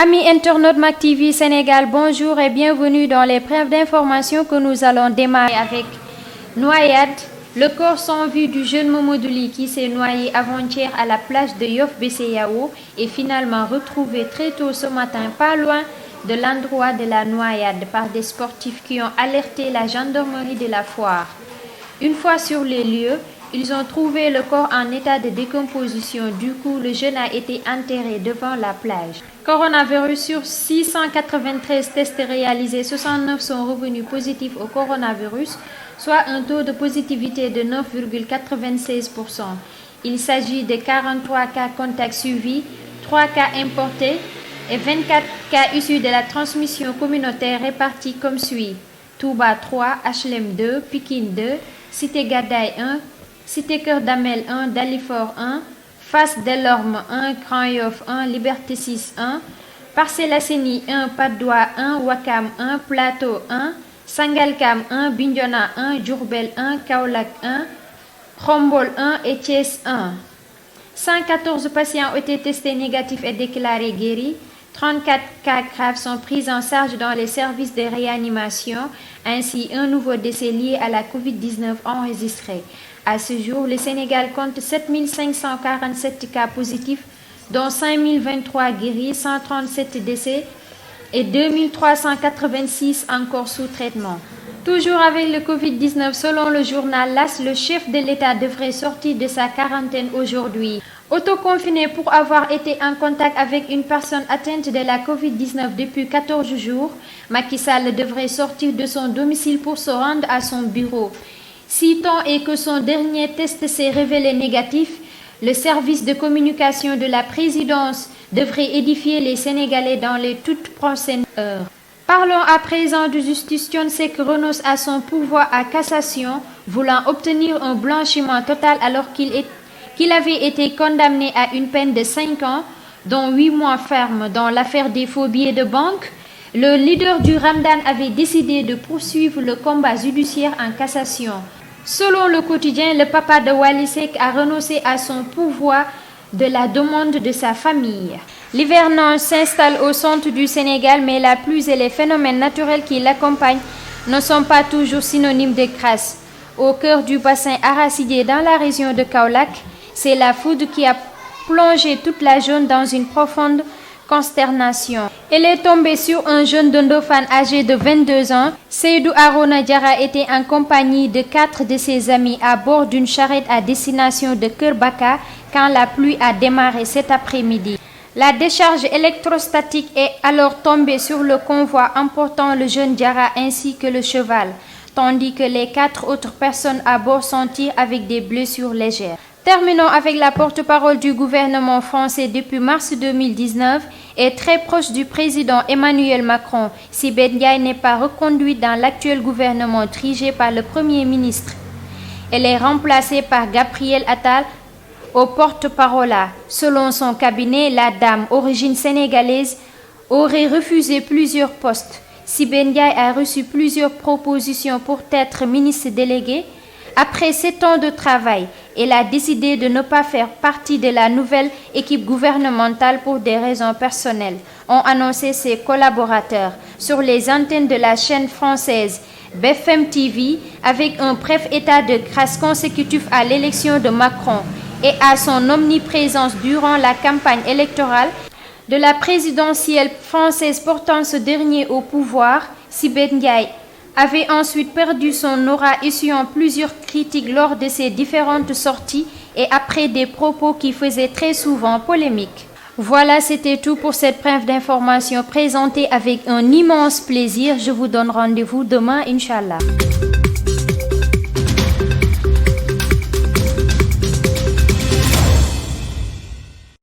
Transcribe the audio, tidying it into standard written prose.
Amis internautes Mak TV Sénégal, bonjour et bienvenue dans les brèves d'information que nous allons démarrer avec noyade. Le corps sans vie du jeune Mamadou Ly qui s'est noyé avant-hier à la plage de Yoff BCEAO est finalement retrouvé très tôt ce matin, pas loin de l'endroit de la noyade, par des sportifs qui ont alerté la gendarmerie de la Foire. Une fois sur les lieux, ils ont trouvé le corps en état de décomposition. Du coup, le jeune a été enterré devant la plage. Coronavirus: sur 693 tests réalisés, 69 sont revenus positifs au coronavirus, soit un taux de positivité de 9,96%. Il s'agit de 43 cas contacts suivis, 3 cas importés et 24 cas issus de la transmission communautaire répartis comme suit: Touba 3, HLM 2, Pikine 2, Cité Gadaye 1, Cité Keur Damel 1, Dalifort 1, Fass Delorme 1, Grand Yoff 1, Liberté 6 1, Parcelles Assainies 1, Patte d'Oie 1, Ouakam 1, Plateau 1, Sangalkam 1, Bignona 1, Diourbel 1, Kaolack 1, Khombol 1 et Thiès 1. 114 patients ont été testés négatifs et déclarés guéris. 34 cas graves sont pris en charge dans les services de réanimation, ainsi un nouveau décès lié à la Covid-19 enregistré. À ce jour, le Sénégal compte 7547 cas positifs, dont 5023 guéris, 137 décès et 2386 encore sous traitement. Toujours avec le Covid-19, selon le journal LAS, le chef de l'État devrait sortir de sa quarantaine aujourd'hui. Autoconfiné pour avoir été en contact avec une personne atteinte de la Covid-19 depuis 14 jours, Macky Sall devrait sortir de son domicile pour se rendre à son bureau. Si tant est que son dernier test s'est révélé négatif, le service de communication de la présidence devrait édifier les Sénégalais dans les toutes prochaines heures. Parlons à présent de justice. Thione Seck renonce à son pouvoir à cassation, voulant obtenir un blanchiment total alors qu'il avait été condamné à une peine de 5 ans, dont 8 mois ferme dans l'affaire des faux billets de banque. Le leader du Ramadan avait décidé de poursuivre le combat judiciaire en cassation. Selon le quotidien, le papa de Wally Seck a renoncé à son pouvoir de la demande de sa famille. L'hivernage s'installe au centre du Sénégal, mais la pluie et les phénomènes naturels qui l'accompagnent ne sont pas toujours synonymes de grâce. Au cœur du bassin arachidier dans la région de Kaolack, c'est la foudre qui a plongé toute la zone dans une profonde consternation. Elle est tombée sur un jeune de Ndofane âgé de 22 ans. Seydou Arona Diarra était en compagnie de 4 de ses amis à bord d'une charrette à destination de Keur Baka quand la pluie a démarré cet après-midi. La décharge électrostatique est alors tombée sur le convoi emportant le jeune Diarra ainsi que le cheval, tandis que les 4 autres personnes à bord sont tirées avec des blessures légères. Terminons avec la porte-parole du gouvernement français depuis mars 2019 et très proche du président Emmanuel Macron. Sibeth Ndiaye n'est pas reconduite dans l'actuel gouvernement dirigé par le Premier ministre. Elle est remplacée par Gabriel Attal au porte-parole. Selon son cabinet, la dame, origine sénégalaise, aurait refusé plusieurs postes. Sibeth Ndiaye a reçu plusieurs propositions pour être ministre déléguée. Après 7 ans de travail, elle a décidé de ne pas faire partie de la nouvelle équipe gouvernementale pour des raisons personnelles, ont annoncé ses collaborateurs sur les antennes de la chaîne française BFM TV, avec un bref état de grâce consécutif à l'élection de Macron et à son omniprésence durant la campagne électorale de la présidentielle française portant ce dernier au pouvoir. Sibeth Ndiaye avait ensuite perdu son aura, essuyant plusieurs critiques lors de ses différentes sorties et après des propos qui faisaient très souvent polémique. Voilà, c'était tout pour cette brève d'information présentée avec un immense plaisir. Je vous donne rendez-vous demain, Inch'Allah.